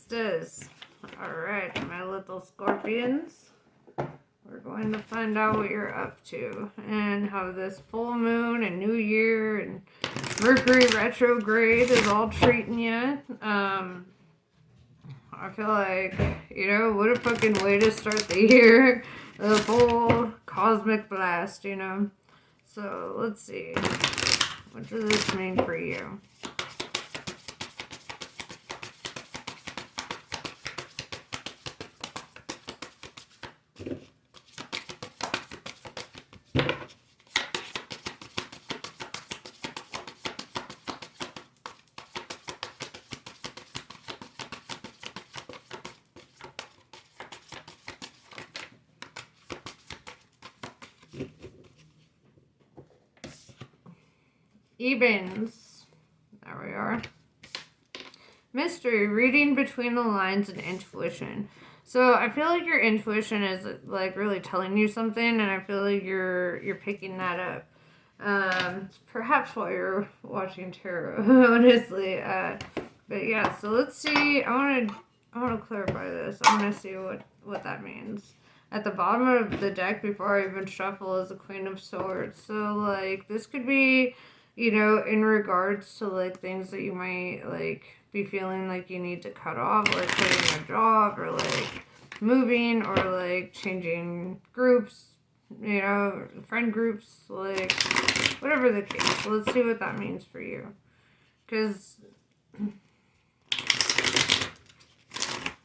Justice. Alright, my little scorpions. We're going to find out what you're up to and how this full moon and new year and Mercury retrograde is all treating you. I feel like, what a fucking way to start the year. The whole cosmic blast, So, let's see. What does this mean for you? Evens. There we are. Mystery, reading between the lines and intuition. So I feel like your intuition is like really telling you something, and I feel like you're picking that up. It's perhaps while you're watching tarot, honestly. But yeah, so let's see. I want to clarify this. I want to see what that means. At the bottom of the deck, before I even shuffle, is the Queen of Swords. So like this could be, in regards to like things that you might like be feeling like you need to cut off, like quitting a job or like moving or like changing groups, friend groups, like whatever the case. So let's see what that means for you. Because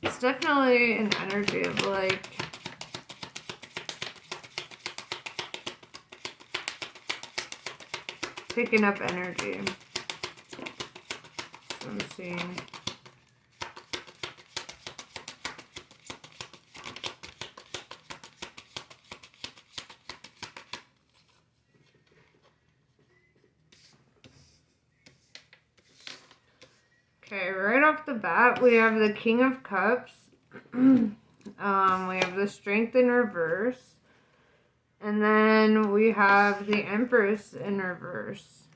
it's definitely an energy of like picking up energy. I'm seeing. Okay, right off the bat, we have the King of Cups. We have the Strength in reverse. And then we have the Empress in reverse.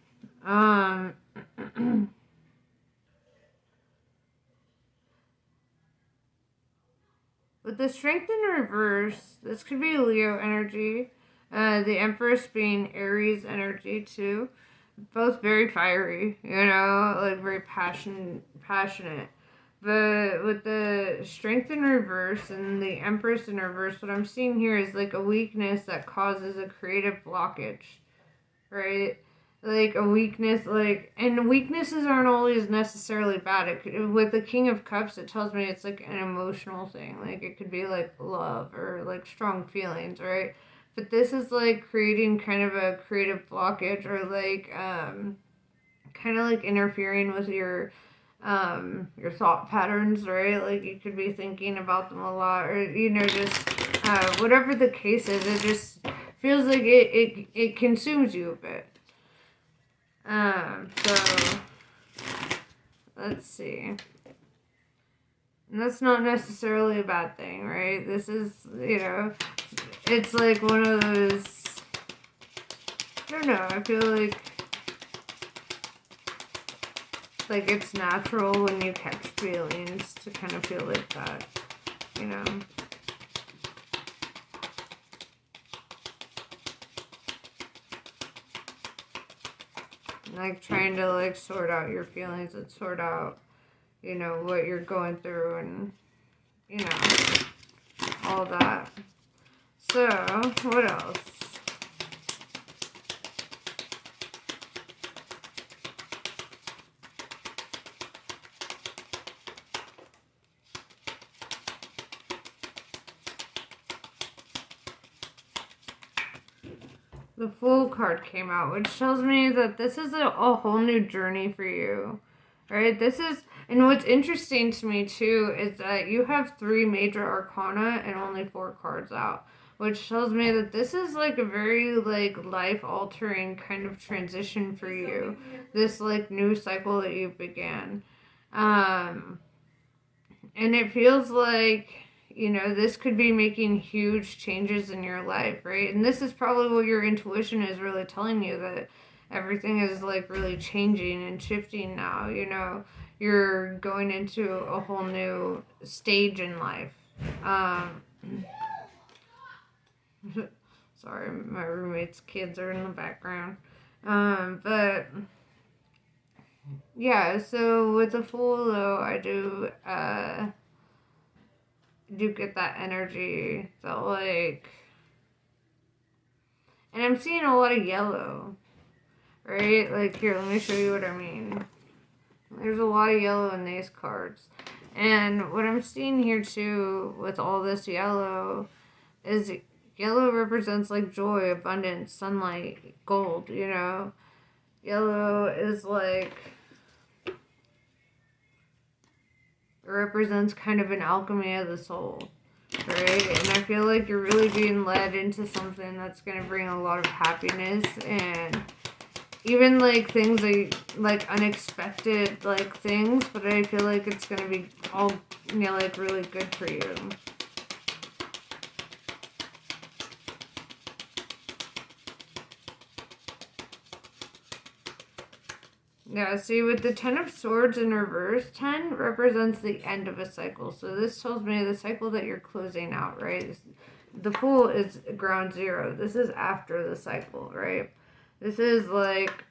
With the Strength in reverse, this could be Leo energy. The Empress being Aries energy too. Both very fiery, like very passionate. But with the Strength in reverse and the Empress in reverse, what I'm seeing here is like a weakness that causes a creative blockage, right? Like a weakness, and weaknesses aren't always necessarily bad. With the King of Cups, it tells me it's like an emotional thing. Like it could be like love or like strong feelings, right? But this is like creating kind of a creative blockage or like kind of like interfering with your thought patterns, right? Like you could be thinking about them a lot, or just whatever the case is, it just feels like it consumes you a bit. So let's see. And that's not necessarily a bad thing, right? This is, it's like one of those, I don't know, I feel like it's natural when you catch feelings to kind of feel like that, Like trying to like sort out your feelings and sort out, what you're going through and, all that. So, what else? The Fool card came out, which tells me that this is a whole new journey for you, right? And what's interesting to me too is that you have 3 major arcana and only 4 cards out, which tells me that this is like a very like life-altering kind of transition for you. This like new cycle that you began, and it feels like this could be making huge changes in your life, right? And this is probably what your intuition is really telling you, that everything is like really changing and shifting now, you're going into a whole new stage in life. Sorry, my roommate's kids are in the background. But yeah, so with the Fool though, I do get that energy that like, and I'm seeing a lot of yellow, right? Like here, let me show you what I mean. There's a lot of yellow in these cards. And what I'm seeing here too with all this yellow is yellow represents like joy, abundance, sunlight, gold, you know. Yellow is like, it represents kind of an alchemy of the soul, right? And I feel like you're really being led into something that's going to bring a lot of happiness and even like things like unexpected like things, but I feel like it's going to be all, you know, like really good for you. Yeah, see, with the Ten of Swords in reverse, 10 represents the end of a cycle. So this tells me the cycle that you're closing out, right? The Fool is ground zero. This is after the cycle, right? This is like,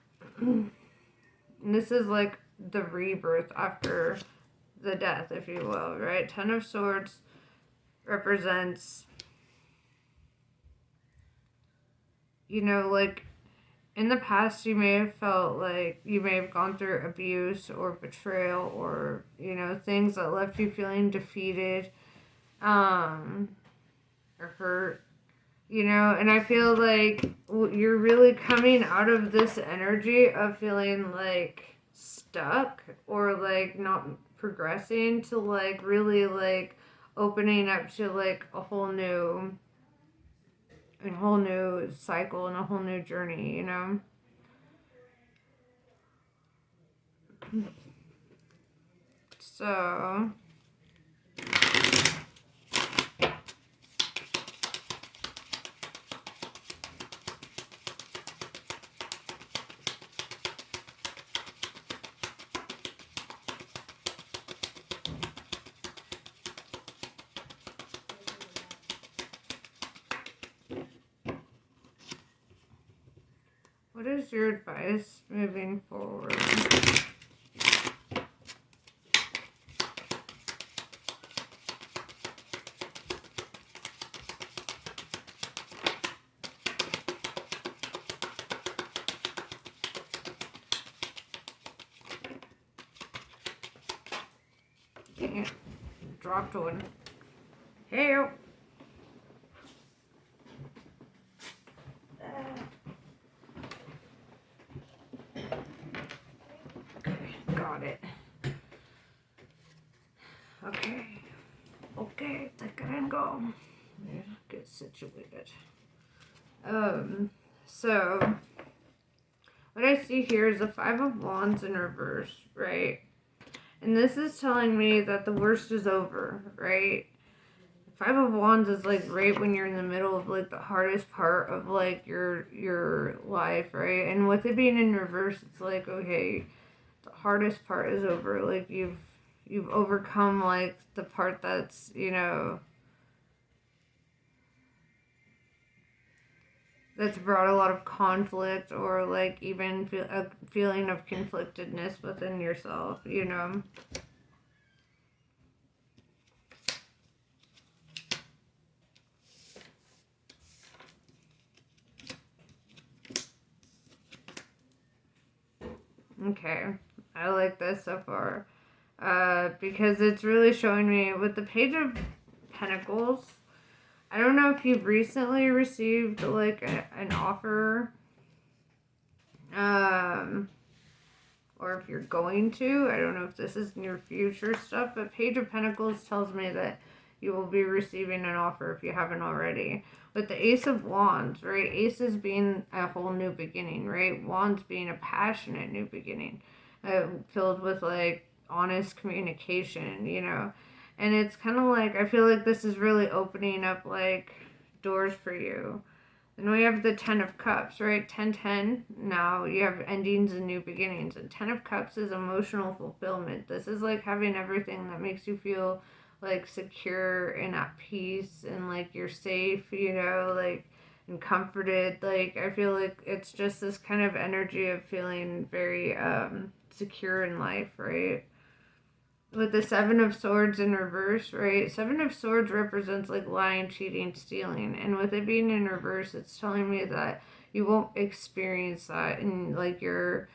this is like the rebirth after the death, if you will, right? Ten of Swords represents, you know, like, in the past, you may have felt like you may have gone through abuse or betrayal or, you know, things that left you feeling defeated, or hurt, you know, and I feel like you're really coming out of this energy of feeling like stuck or like not progressing to like really like opening up to like a whole new cycle and a whole new journey, you know. So what is your advice moving forward? Dang it. Dropped one. Hey. Got it. Okay, take it and go. Get situated. So what I see here is the Five of Wands in reverse, right? And this is telling me that the worst is over, right? Five of Wands is like right when you're in the middle of like the hardest part of like your life, right? And with it being in reverse, it's like, okay, the hardest part is over. Like you've overcome like the part that's, you know, that's brought a lot of conflict or like even a feeling of conflictedness within yourself, you know. Okay, I like this so far. Because it's really showing me with the Page of Pentacles. I don't know if you've recently received like an offer, or if you're going to. I don't know if this is in your future stuff, but Page of Pentacles tells me that you will be receiving an offer if you haven't already. With the Ace of Wands, right? Aces being a whole new beginning, right? Wands being a passionate new beginning, filled with like honest communication, you know. And it's kind of like, I feel like this is really opening up like doors for you And we have the Ten of Cups, right? 10-10. Now you have endings and new beginnings. And Ten of Cups is emotional fulfillment. This is like having everything that makes you feel like secure and at peace and like you're safe, like and comforted. Like I feel like it's just this kind of energy of feeling very secure in life, right? With the Seven of Swords in reverse, right? Seven of Swords represents like lying, cheating, stealing. And with it being in reverse, it's telling me that you won't experience that in like your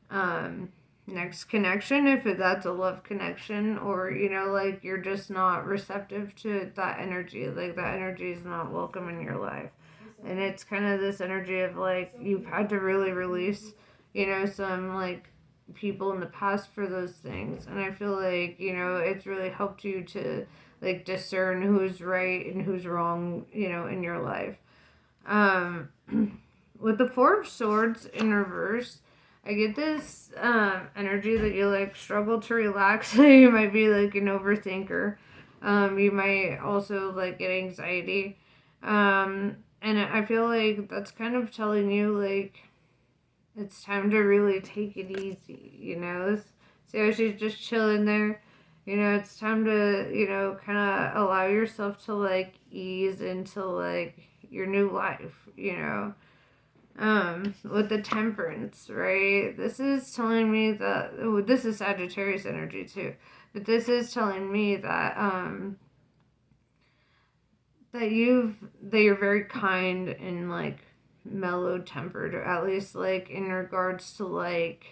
um next connection, if that's a love connection, or like you're just not receptive to that energy. Like that energy is not welcome in your life. And it's kind of this energy of like you've had to really release, some like people in the past for those things. And I feel like, it's really helped you to like discern who's right and who's wrong, in your life. Um, with the Four of Swords in reverse, I get this energy that you like struggle to relax. You might be like an overthinker. You might also like get anxiety. And I feel like that's kind of telling you like it's time to really take it easy. See how she's just chilling there? It's time to, kind of allow yourself to like ease into like your new life. With the Temperance, right? This is telling me that this is Sagittarius energy too. But this is telling me that you're very kind and like mellow tempered, or at least like in regards to like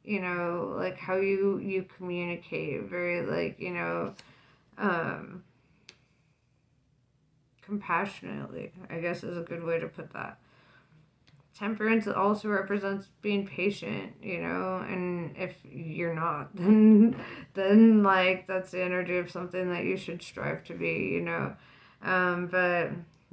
like how you communicate, very like um compassionately, I guess is a good way to put that. Temperance also represents being patient, and if you're not, then like that's the energy of something that you should strive to be. But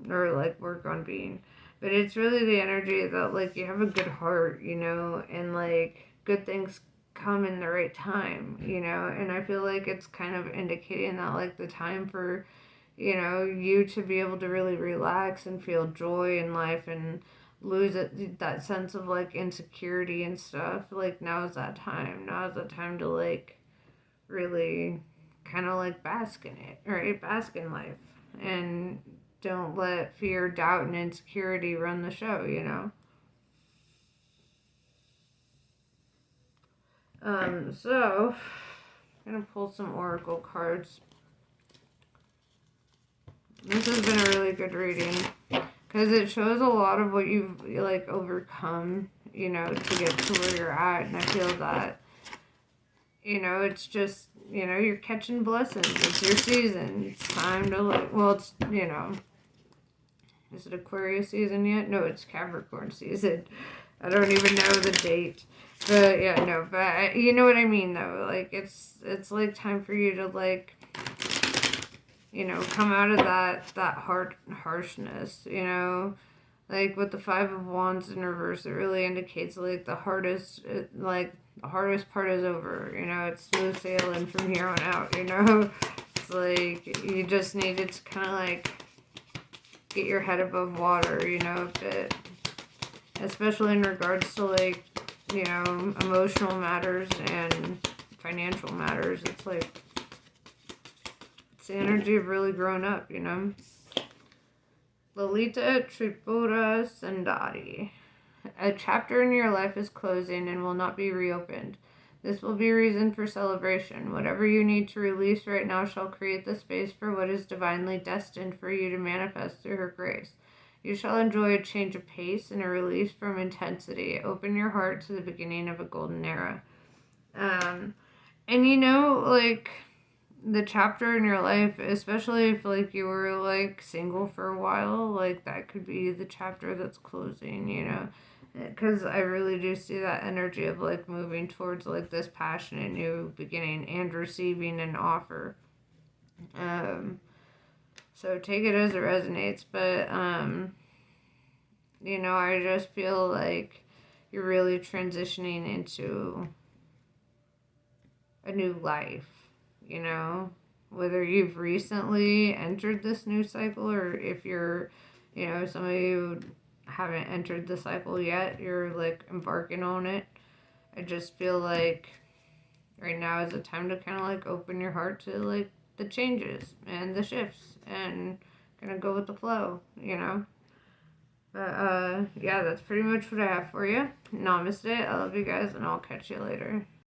or like work on being. But it's really the energy that like you have a good heart, and like good things come in the right time. And I feel like it's kind of indicating that like the time for you to be able to really relax and feel joy in life and lose that sense of like insecurity and stuff. Like now is that time. Now is the time to like really kind of like bask in it, right? Bask in life and don't let fear, doubt, and insecurity run the show. So I'm gonna pull some oracle cards. This has been a really good reading because it shows a lot of what you've like overcome, to get to where you're at. And I feel that, it's just, you're catching blessings. It's your season. It's time to like, well, it's, is it Aquarius season yet? No, it's Capricorn season. I don't even know the date. But yeah, no, but you know what I mean though. Like it's like time for you to like come out of that harshness. Like with the Five of Wands in reverse, it really indicates like the hardest part is over. It's smooth sailing from here on out. It's like you just needed to kind of like get your head above water, a bit, especially in regards to like emotional matters and financial matters. It's like it's the energy of really grown up. Lalita Tripura Sundari. A chapter in your life is closing and will not be reopened. This will be reason for celebration. Whatever you need to release right now shall create the space for what is divinely destined for you to manifest through her grace. You shall enjoy a change of pace and a release from intensity. Open your heart to the beginning of a golden era. And like the chapter in your life, especially if like you were like single for a while, like that could be the chapter that's closing. Because I really do see that energy of like moving towards like this passionate new beginning and receiving an offer. So take it as it resonates, but I just feel like you're really transitioning into a new life. Whether you've recently entered this new cycle or if you're You know, some of you haven't entered the cycle yet. You're like embarking on it. I just feel like right now is a time to kind of like open your heart to like the changes and the shifts and kind of go with the flow, you know? But yeah, that's pretty much what I have for you. Namaste. I love you guys, and I'll catch you later.